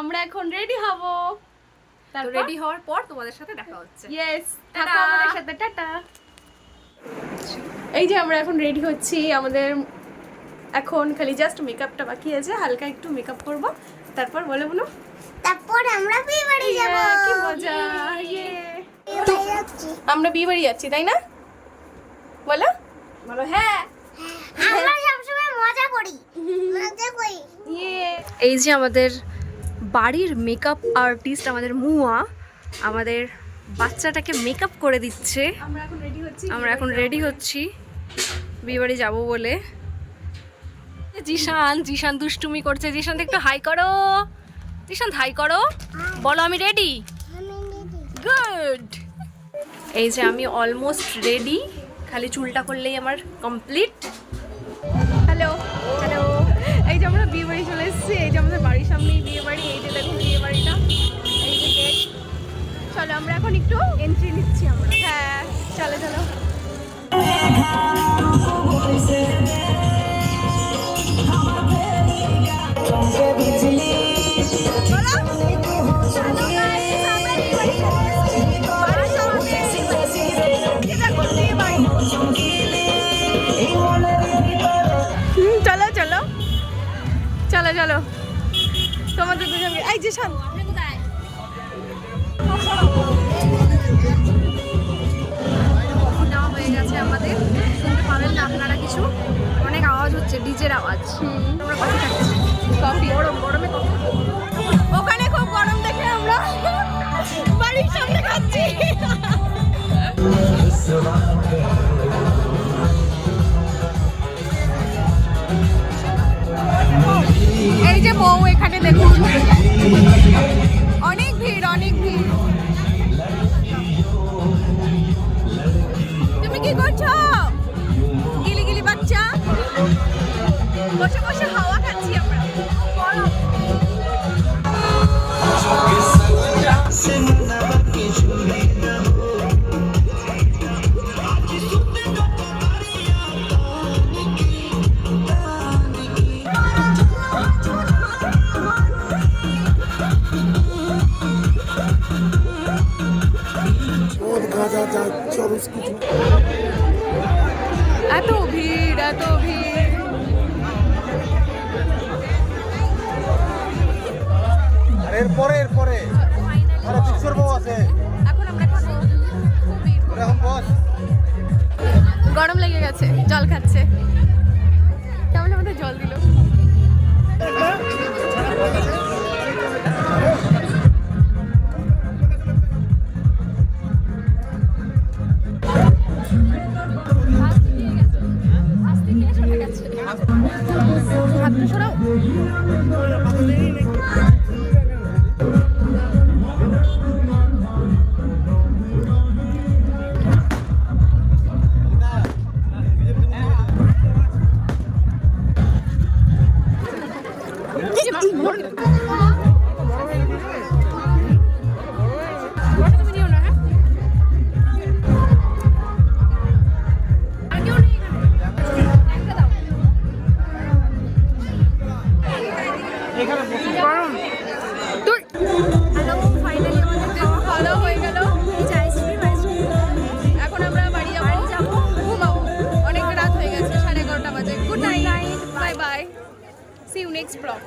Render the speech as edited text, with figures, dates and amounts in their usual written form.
আমরা এখন রেডি হব। তারপর রেডি হওয়ার পর তোমাদের সাথে দেখা হচ্ছে। ইয়েস, থাকো আমাদের সাথে, টাটা। এই যে আমরা এখন রেডি হচ্ছি, আমাদের এখন খালি জাস্ট মেকআপটা বাকি আছে, হালকা একটু মেকআপ করব, তারপর বলে বলো, তারপর আমরা বিয়ে বাড়ি যাব। কি মজা, ইয়ে আমরা বিয়ে বাড়ি যাচ্ছি, তাই না? বলো বলো হ্যাঁ। আমরা সবসময় মজা করি। ইয়ে। এই যে আমাদের বাড়ির মেকআপ আর্টিস্ট আমাদের মুয়া আমাদের বাচ্চাটাকে মেকআপ করে দিচ্ছে। আমরা এখন রেডি হচ্ছি বিয়ে বাড়ি যাবো বলে। জিশান দুষ্টুমি করছে। জিশান একটু হাই করো। জিশান হাই করো, বলো আমি রেডি। গুড। এই যে আমি অলমোস্ট রেডি, খালি চুলটা করলেই আমার কমপ্লিট। হ্যালো হ্যালো, এই যে আমরা বিয়ে বাড়ি চলে এসেছি। এই যে আমাদের বাড়ির সামনেই বিয়ে বাড়ি। এই যে দেখুন বিয়ে বাড়িটা, এই যে গেট। চলো আমরা এখন একটু এন্ট্রি নিচ্ছি আমরা। হ্যাঁ চলো চলো। চলো চলো চলো চলো, তোমাদের দুজনকে। এই যে শান, নেওয়া হয়ে গেছে আমাদের। শুনতে পাবেন না আপনারা কিছু, অনেক আওয়াজ হচ্ছে, ডিজের আওয়াজ। আমরা কফি খাচ্ছি, কফি। গরমে কফি। ওখানে খুব গরম দেখে আমরা বাড়ির সামনে খাচ্ছি। এই যে বউ, এখানে দেখুন অনেক ভিড়, অনেক ভিড়। তুমি কি করছো গিলি গিলি বাচ্চা? বসে বসে হাওয়া খাচ্ছি আমরা, গরম। এত ভিড়, এত ভিড়। এরপরে আরো পিকচার বউ আছে। এখন আমরা খাবো, খুব ভিড়। এখন বস গরম লেগে গেছে, জল খাচ্ছে। কেমন আমাদের জল দিল। হাতটা সরাও। এখন আমরা বাড়ি যাবো, ঘুমাবো। অনেক রাত হয়ে গেছে, 11:30 বাজে। Good night, bye bye, see you next blog.